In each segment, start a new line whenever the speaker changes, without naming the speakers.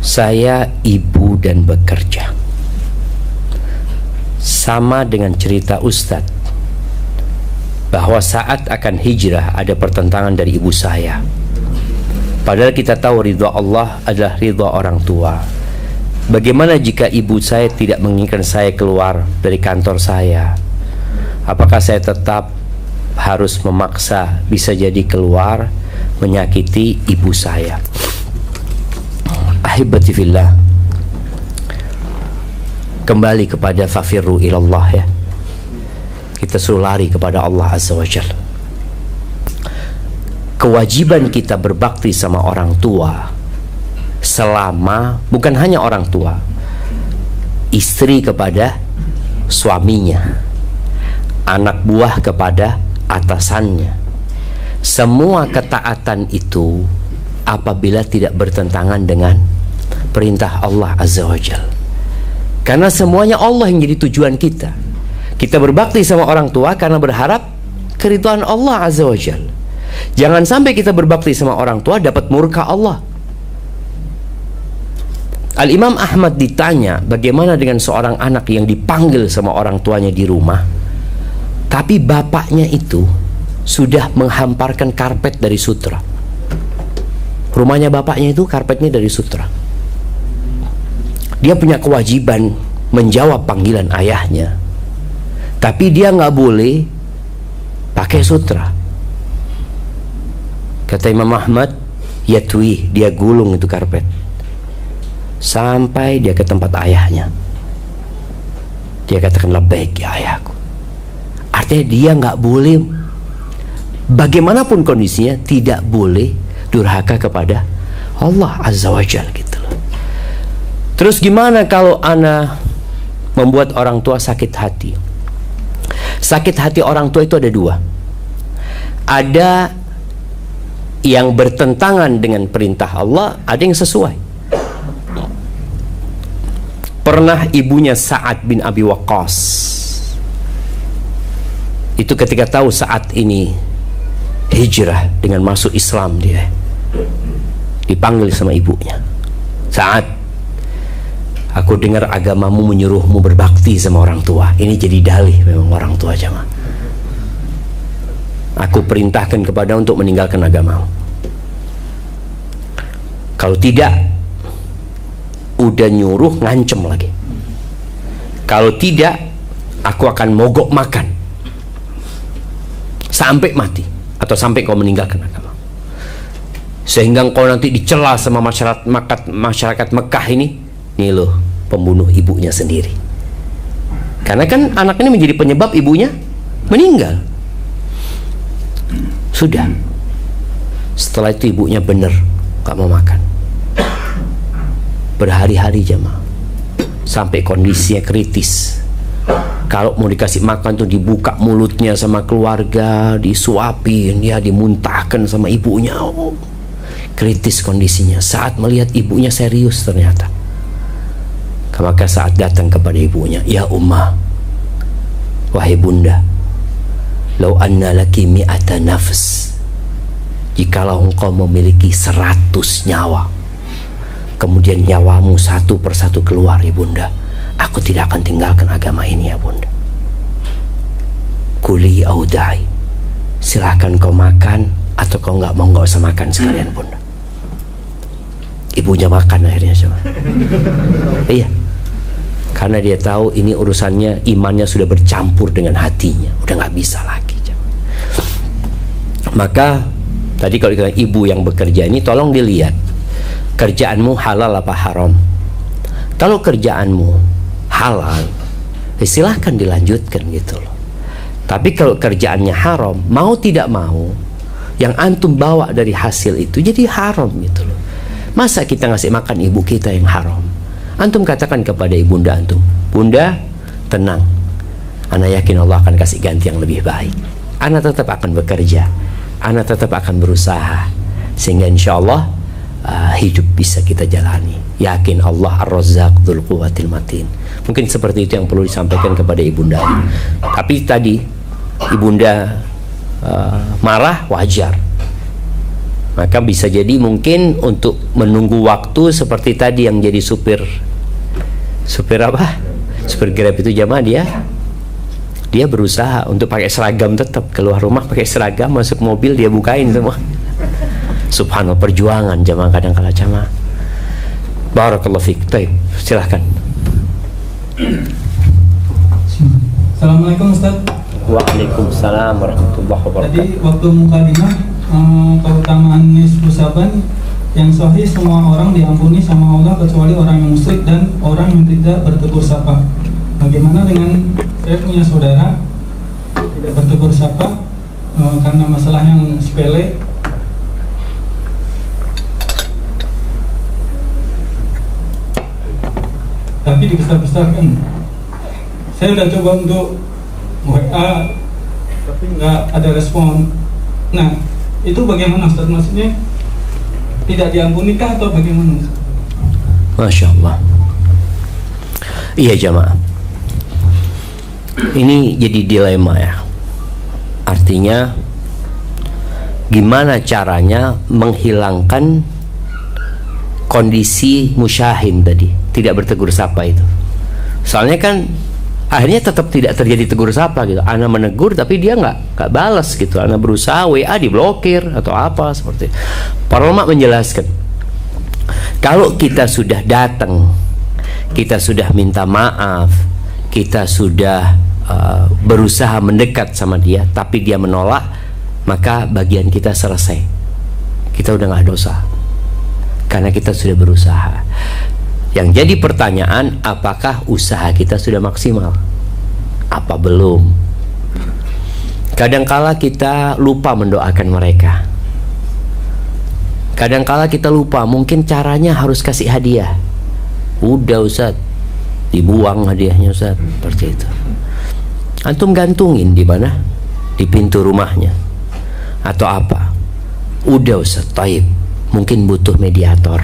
Saya ibu dan bekerja. Sama dengan cerita Ustadz bahwa saat akan hijrah ada pertentangan dari ibu saya. Padahal kita tahu ridha Allah adalah ridha orang tua. Bagaimana jika ibu saya tidak menginginkan saya keluar dari kantor saya? Apakah saya tetap harus memaksa, bisa jadi keluar menyakiti ibu saya? Ahibati fillah, kembali kepada fafirru ilallah ya. Kita suruh lari kepada Allah Azza wa Jalla. Kewajiban kita berbakti sama orang tua selama, bukan hanya orang tua, istri kepada suaminya, anak buah kepada atasannya. Semua ketaatan itu apabila tidak bertentangan dengan perintah Allah Azza wa Jalla. Karena semuanya Allah yang jadi tujuan kita. Kita berbakti sama orang tua karena berharap keridhaan Allah Azza wa Jalla. Jangan sampai kita berbakti sama orang tua dapat murka Allah. Al-Imam Ahmad ditanya bagaimana dengan seorang anak yang dipanggil sama orang tuanya di rumah, tapi bapaknya itu sudah menghamparkan karpet dari sutra. Rumahnya bapaknya itu karpetnya dari sutra. Dia punya kewajiban menjawab panggilan ayahnya, tapi dia nggak boleh pakai sutra. Kata Imam Ahmad, yatwi, dia gulung itu karpet sampai dia ke tempat ayahnya. Dia katakan labbaik ya ayahku. Artinya dia nggak boleh, bagaimanapun kondisinya, tidak boleh durhaka kepada Allah Azza wa Jalla gitu loh. Terus gimana kalau ana membuat orang tua sakit hati? Sakit hati orang tua itu ada dua. Ada yang bertentangan dengan perintah Allah, ada yang sesuai. Pernah ibunya Sa'ad bin Abi Waqqas itu ketika tahu saat ini hijrah dengan masuk Islam, dia dipanggil sama ibunya, Sa'ad, aku dengar agamamu menyuruhmu berbakti sama orang tua. Ini jadi dalih memang orang tua jamaah. Aku perintahkan kepada untuk meninggalkan agamamu. Kalau tidak, udah nyuruh ngancem lagi. Kalau tidak, aku akan mogok makan sampai mati atau sampai kau meninggalkan agama. Sehingga kau nanti dicela sama masyarakat Mekah ini loh, pembunuh ibunya sendiri. Karena kan anak ini menjadi penyebab ibunya meninggal. Sudah. Setelah itu ibunya benar gak mau makan. Berhari-hari jemaah, sampai kondisinya kritis. Kalau mau dikasih makan tuh dibuka mulutnya sama keluarga, disuapin, ya dimuntahkan sama ibunya. Oh, kritis kondisinya. Saat melihat ibunya serius ternyata, maka saat datang kepada ibunya, ya ummah, wahai bunda, lau anna laki mi'ata nafs, jikalau engkau memiliki 100 nyawa, kemudian nyawamu satu persatu keluar ya bunda, aku tidak akan tinggalkan agama ini ya bunda. Kuli audai, silahkan kau makan, atau kau nggak mau nggak usah makan sekalian bunda. Ibunya makan akhirnya coba. Iya, karena dia tahu ini urusannya, imannya sudah bercampur dengan hatinya, udah nggak bisa lagi. Maka tadi kalau kita ibu yang bekerja ini, tolong dilihat kerjaanmu halal apa haram. Kalau kerjaanmu halal, silahkan dilanjutkan gitu loh. Tapi kalau kerjaannya haram, mau tidak mau, yang antum bawa dari hasil itu jadi haram gitu loh. Masa kita ngasih makan ibu kita yang haram? Antum katakan kepada ibunda antum, bunda tenang, ana yakin Allah akan kasih ganti yang lebih baik. Ana tetap akan bekerja, ana tetap akan berusaha, sehingga insya Allah hidup bisa kita jalani. Yakin Allah Ar-Razzaq Dzul Quwwatil Matin. Mungkin seperti itu yang perlu disampaikan kepada ibunda. Tapi tadi ibunda marah, wajar. Maka bisa jadi mungkin untuk menunggu waktu seperti tadi yang jadi supir apa? Supir Grab itu jamaah, dia berusaha untuk pakai seragam, tetap keluar rumah pakai seragam, masuk mobil dia bukain semua. Subhanallah, perjuangan jamaah kadang-kala jamaah. Barakallahu fiik. Baik, silahkan.
Assalamualaikum Ustaz.
Waalaikumsalam warahmatullahi wabarakatuh.
Tadi waktu mukadimah keutamaan nisfu Saban yang sahih, semua orang diampuni sama Allah kecuali orang yang musyrik dan orang yang tidak bertegur sapa. Bagaimana dengan saya punya saudara tidak bertegur sapa karena masalah yang sepele, tapi dibesar-besarkan. Saya udah coba untuk WA tapi nggak ada respon. Nah, itu bagaimana Ustaz? Maksudnya tidak diampuni kah atau bagaimana?
Masya Allah. Iya jamaah, ini jadi dilema ya. Artinya gimana caranya menghilangkan kondisi musyahin tadi, tidak bertegur sapa itu. Soalnya kan akhirnya tetap tidak terjadi tegur sapa gitu. Ana menegur tapi dia nggak balas gitu. Ana berusaha WA diblokir atau apa seperti itu. Para ulama menjelaskan, kalau kita sudah datang, kita sudah minta maaf, kita sudah berusaha mendekat sama dia tapi dia menolak, maka bagian kita selesai. Kita udah nggak dosa karena kita sudah berusaha. Yang jadi pertanyaan, apakah usaha kita sudah maksimal? Apa belum? Kadangkala kita lupa mendoakan mereka. Kadangkala kita lupa, mungkin caranya harus kasih hadiah. Udah Ustaz, dibuang hadiahnya Ustaz, seperti itu. Antum gantungin di mana? Di pintu rumahnya. Atau apa? Udah Ustaz, taib. Mungkin butuh mediator,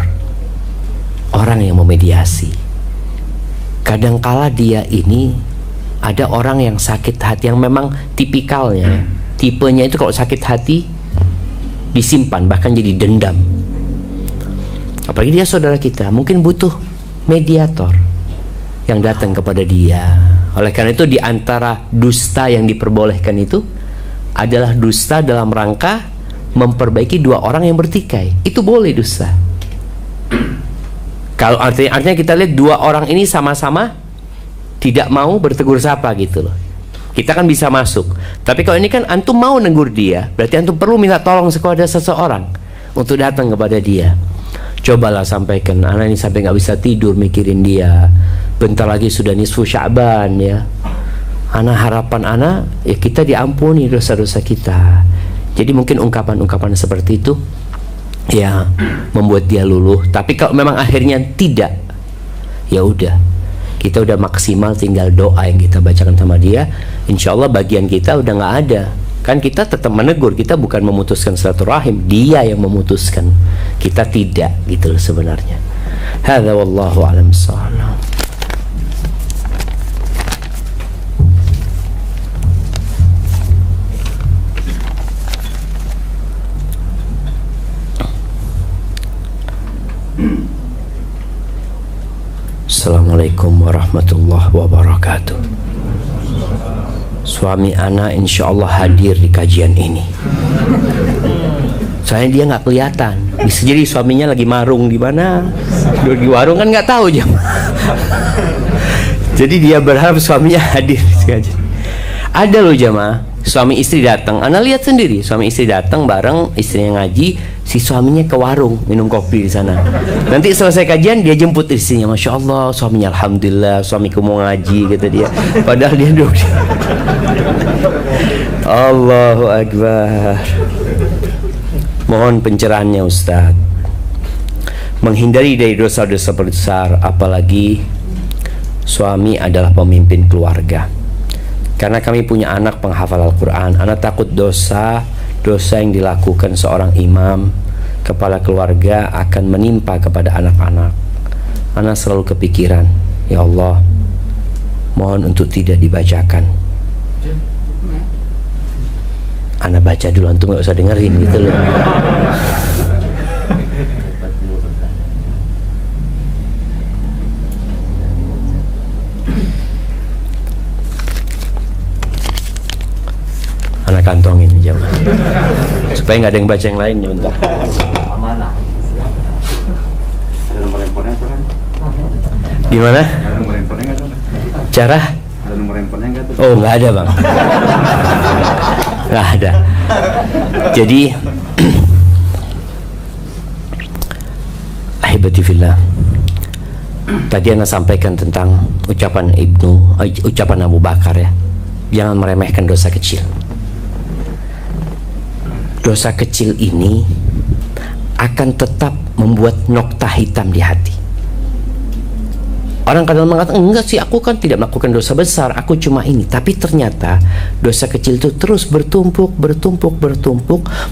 orang yang memediasi. Kadangkala dia ini ada orang yang sakit hati, yang memang tipikalnya, tipenya itu kalau sakit hati disimpan, bahkan jadi dendam. Apalagi dia saudara kita, mungkin butuh mediator yang datang kepada dia. Oleh karena itu, di antara dusta yang diperbolehkan itu adalah dusta dalam rangka memperbaiki dua orang yang bertikai. Itu boleh dusta. Kalau artinya kita lihat dua orang ini sama-sama tidak mau bertegur sapa gitu loh, kita kan bisa masuk. Tapi kalau ini kan antum mau negur dia, berarti antum perlu minta tolong kepada seseorang untuk datang kepada dia. Cobalah sampaikan, anak ini sampai nggak bisa tidur mikirin dia. Bentar lagi sudah nisfu Sya'ban ya. Anak harapan anak ya kita diampuni dosa-dosa kita. Jadi mungkin ungkapan-ungkapan seperti itu ya membuat dia luluh. Tapi kalau memang akhirnya tidak, ya udah, kita udah maksimal, tinggal doa yang kita bacakan sama dia. Insya Allah bagian kita udah nggak ada. Kan kita tetap menegur, kita bukan memutuskan silaturahim, dia yang memutuskan, kita tidak gitu loh sebenarnya. Hadza wallahu a'lam bishawab. Assalamualaikum warahmatullahi wabarakatuh. Suami anak insya Allah hadir di kajian ini. Soalnya dia nggak kelihatan. Bisa jadi suaminya lagi marung di mana, di warung kan nggak tahu jam. Jadi dia berharap suaminya hadir di kajian. Ada loh jamaah, suami istri datang. Ana lihat sendiri, suami istri datang bareng istrinya ngaji. Si suaminya ke warung minum kopi di sana. Nanti selesai kajian dia jemput istrinya. Masya Allah, suaminya alhamdulillah, suamiku mau ngaji kata dia. Padahal dia duduk. Allahu Akbar. Mohon pencerahannya Ustaz. Menghindari dari dosa-dosa besar, apalagi suami adalah pemimpin keluarga. Karena kami punya anak penghafal Al-Quran. Anak takut dosa yang dilakukan seorang imam, kepala keluarga akan menimpa kepada anak-anak. Anak selalu kepikiran, ya Allah, mohon untuk tidak dibacakan. Anak baca dulu, antum gak usah dengerin gitu loh. supaya nggak ada yang baca yang lain. Bentar.
Ada nomor handphonenya kan?
Gimana?
Ada nomor handphonenya nggak tuh?
Cara?
Ada nomor handphonenya nggak tuh?
Oh, nggak ada, Bang. Nggak ada. Jadi ahibati fillah, tadi Anda sampaikan tentang ucapan Abu Bakar ya. Jangan meremehkan dosa kecil. Dosa kecil ini akan tetap membuat nokta hitam di hati. Orang kadang mengatakan, enggak sih, aku kan tidak melakukan dosa besar, aku cuma ini. Tapi ternyata dosa kecil itu terus bertumpuk,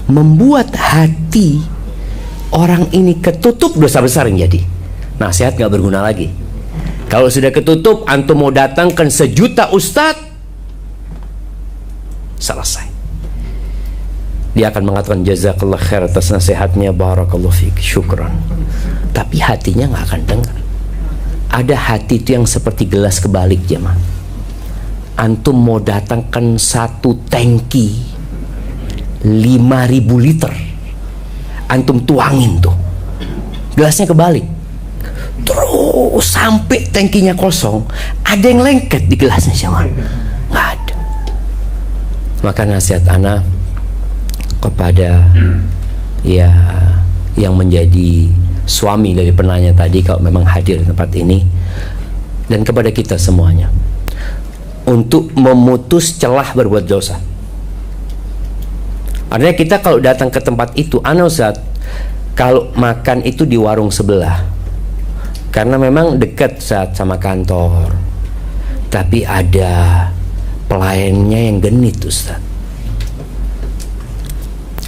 membuat hati orang ini ketutup, dosa besar yang jadi. Nasihat nggak berguna lagi. Kalau sudah ketutup, antum mau datangkan 1 juta ustadz, selesai. Dia akan mengatakan jazakallah khair atas nasihatnya, barakallahu fiik, syukran. Tapi hatinya nggak akan dengar. Ada hati itu yang seperti gelas kebalik, jemaah. Antum mau datangkan 1 tangki 5.000 liter, antum tuangin tuh, gelasnya kebalik, terus sampai tangkinya kosong. Ada yang lengket di gelasnya, jemaah? Nggak ada. Maka nasihat ana kepada ya yang menjadi suami dari penanya tadi, kalau memang hadir di tempat ini, dan kepada kita semuanya, untuk memutus celah berbuat dosa. Artinya kita kalau datang ke tempat itu, Ustaz, kalau makan itu di warung sebelah, karena memang dekat saat sama kantor, tapi ada pelayannya yang genit, Ustaz.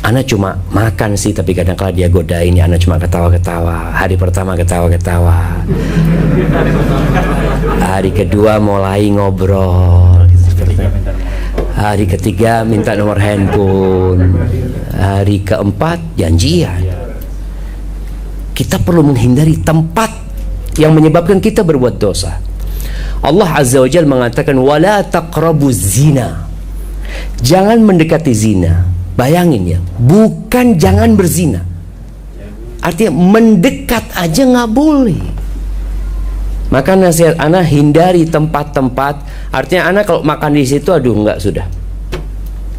Ana cuma makan sih, tapi kadang-kala dia godain ya, Ana cuma ketawa-ketawa. Hari pertama ketawa-ketawa, hari kedua mulai ngobrol gitu. Hari ketiga minta nomor handphone, hari keempat janjian. Kita perlu menghindari tempat yang menyebabkan kita berbuat dosa. Allah Azza wa Jalla mengatakan wala taqrabuz zina, jangan mendekati zina. Bayangin ya, bukan jangan berzina, artinya mendekat aja nggak boleh. Maka nasihat ana, hindari tempat-tempat, artinya ana kalau makan di situ, aduh nggak, sudah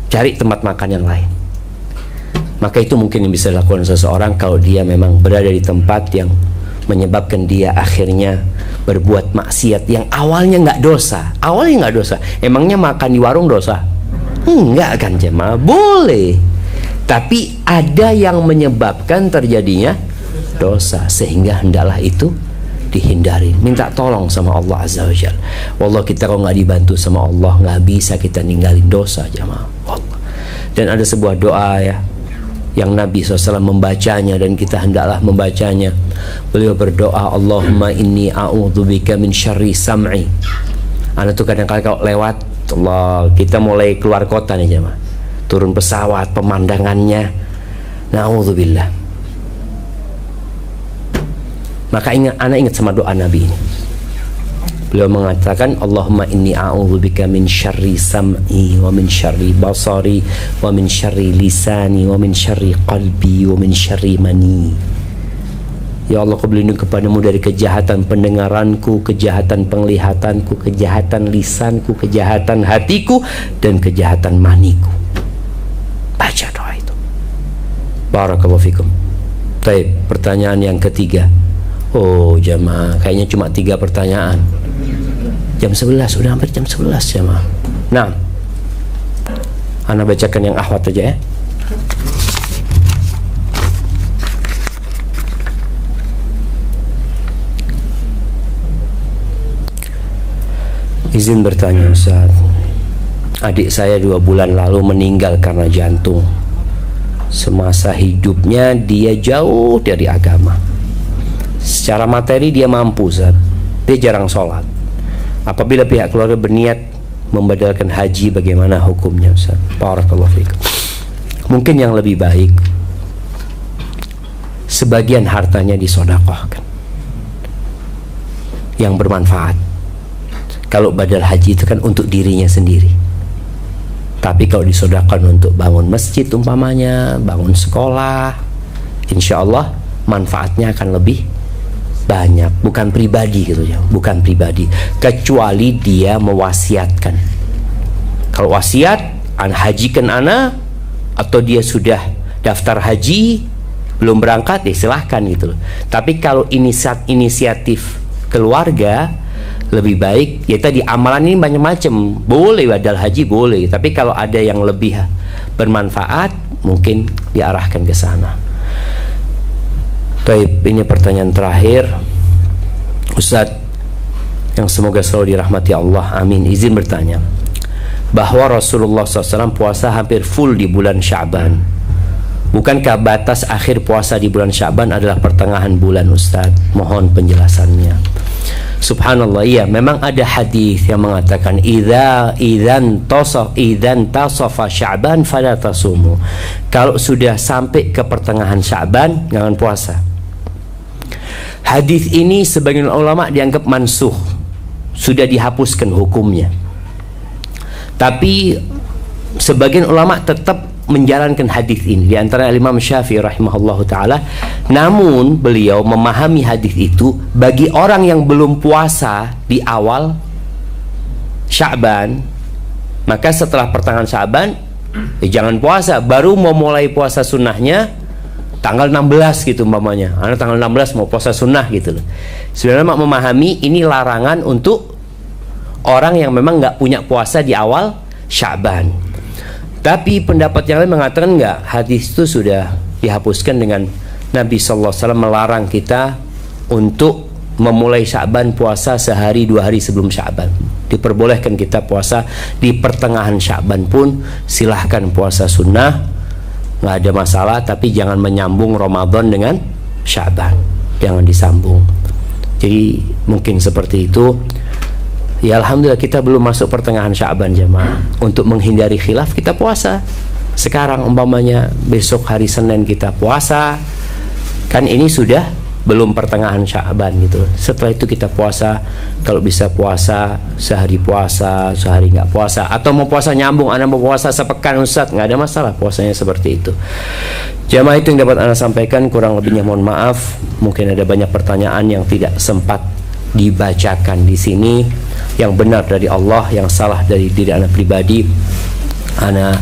cari tempat makan yang lain. Maka itu mungkin yang bisa dilakukan seseorang kalau dia memang berada di tempat yang menyebabkan dia akhirnya berbuat maksiat yang awalnya nggak dosa. Awalnya nggak dosa, emangnya makan di warung dosa? Enggak kan jemaah, boleh. Tapi ada yang menyebabkan terjadinya dosa, sehingga hendaklah itu dihindari. Minta tolong sama Allah Azza wa Jalla. Wallah, kita kalau nggak dibantu sama Allah, nggak bisa kita ninggalin dosa jemaah. Wallah. Dan ada sebuah doa ya, yang Nabi SAW membacanya dan kita hendaklah membacanya. Beliau berdoa, Allahumma inni a'udzubika min syarri sam'i. Anak tuh kadang-kadang kalau lewat Allah, kita mulai keluar kota nih jemaah, turun pesawat, pemandangannya na'udzubillah, maka anak ingat sama doa Nabi ini. Beliau mengatakan Allahumma inni a'udzubika min syarri sam'i wa min syarri basari wa min syarri lisani wa min syarri qalbi wa min syarri mani. Ya Allah, aku berlindung kepadamu dari kejahatan pendengaranku, kejahatan penglihatanku, kejahatan lisanku, kejahatan hatiku, dan kejahatan maniku. Baca doa itu. Barakallahu fikum. Baik, pertanyaan yang ketiga. Oh jamaah, kayaknya cuma 3 pertanyaan. Jam 11, udah hampir jam 11 jamaah. Nah, ana bacakan yang ahwat aja ya. Izin bertanya Ustaz, adik saya 2 bulan lalu meninggal karena jantung. Semasa hidupnya dia jauh dari agama. Secara materi dia mampu Ustaz, dia jarang sholat. Apabila pihak keluarga berniat membadalkan haji, bagaimana hukumnya Ustaz? Barakallahu fiikum. Mungkin yang lebih baik, sebagian hartanya disedekahkan yang bermanfaat. Kalau badal haji itu kan untuk dirinya sendiri. Tapi kalau disedekahkan untuk bangun masjid umpamanya, bangun sekolah, insya Allah manfaatnya akan lebih banyak. Bukan pribadi gitu ya, bukan pribadi, kecuali dia mewasiatkan. Kalau wasiat, hajikan ana, atau dia sudah daftar haji belum berangkat, ya silahkan gitu loh. Tapi kalau inisiatif keluarga, lebih baik ya tadi, amalan ini banyak macam, boleh badal haji boleh, tapi kalau ada yang lebih bermanfaat mungkin diarahkan ke sana. Baik, ini pertanyaan terakhir Ustadz, yang semoga selalu dirahmati Allah, amin. Izin bertanya, bahwa Rasulullah SAW puasa hampir full di bulan Sya'ban. Bukankah batas akhir puasa di bulan Sya'ban adalah pertengahan bulan Ustadz? Mohon penjelasannya. Subhanallah, iya, memang ada hadis yang mengatakan idzan tasafa Sya'ban fala tasumu. Kalau sudah sampai ke pertengahan Sya'ban, jangan puasa. Hadis ini sebagian ulama dianggap mansuh, sudah dihapuskan hukumnya. Tapi sebagian ulama tetap menjalankan hadis ini, di antara Imam Syafi'i rahimahullahu taala. Namun beliau memahami hadis itu bagi orang yang belum puasa di awal Sya'ban, maka setelah pertengahan Sya'ban jangan puasa, baru mau mulai puasa sunnahnya tanggal 16 gitu umpamanya. Karena tanggal 16 mau puasa sunnah gitu loh. Sebenarnya memahami ini larangan untuk orang yang memang nggak punya puasa di awal Sya'ban. Tapi pendapat yang lain mengatakan enggak, hadis itu sudah dihapuskan dengan Nabi SAW melarang kita untuk memulai Sya'ban puasa sehari 2 hari sebelum Sya'ban. Diperbolehkan kita puasa di pertengahan Sya'ban pun, silahkan puasa sunnah, nggak ada masalah, tapi jangan menyambung Ramadan dengan Sya'ban, jangan disambung. Jadi mungkin seperti itu. Ya alhamdulillah kita belum masuk pertengahan Sya'ban jemaah. Untuk menghindari khilaf kita puasa sekarang, umpamanya besok hari Senin kita puasa, kan ini sudah belum pertengahan Sya'ban gitu. Setelah itu kita puasa, kalau bisa puasa sehari puasa, sehari nggak puasa, atau mau puasa nyambung, Anda mau puasa sepekan Ustaz, nggak ada masalah puasanya seperti itu. Jamaah, itu yang dapat Anda sampaikan, kurang lebihnya mohon maaf. Mungkin ada banyak pertanyaan yang tidak sempat dibacakan di sini. Yang benar dari Allah, yang salah dari diri Anda pribadi. Anda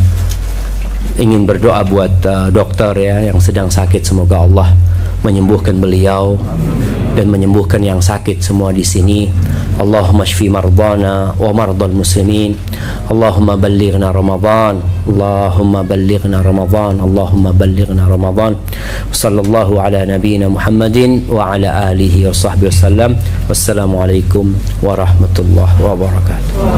ingin berdoa buat dokter ya yang sedang sakit, semoga Allah menyembuhkan beliau dan menyembuhkan yang sakit semua di sini. Allahumma shfi mardana wa mardal muslimin. Allahumma ballighna Ramadan. Allahumma ballighna Ramadan. Allahumma ballighna Ramadan. Sallallahu ala nabiyyina Muhammadin wa ala alihi wa sahbihi wasallam. Wassalamualaikum warahmatullahi wabarakatuh.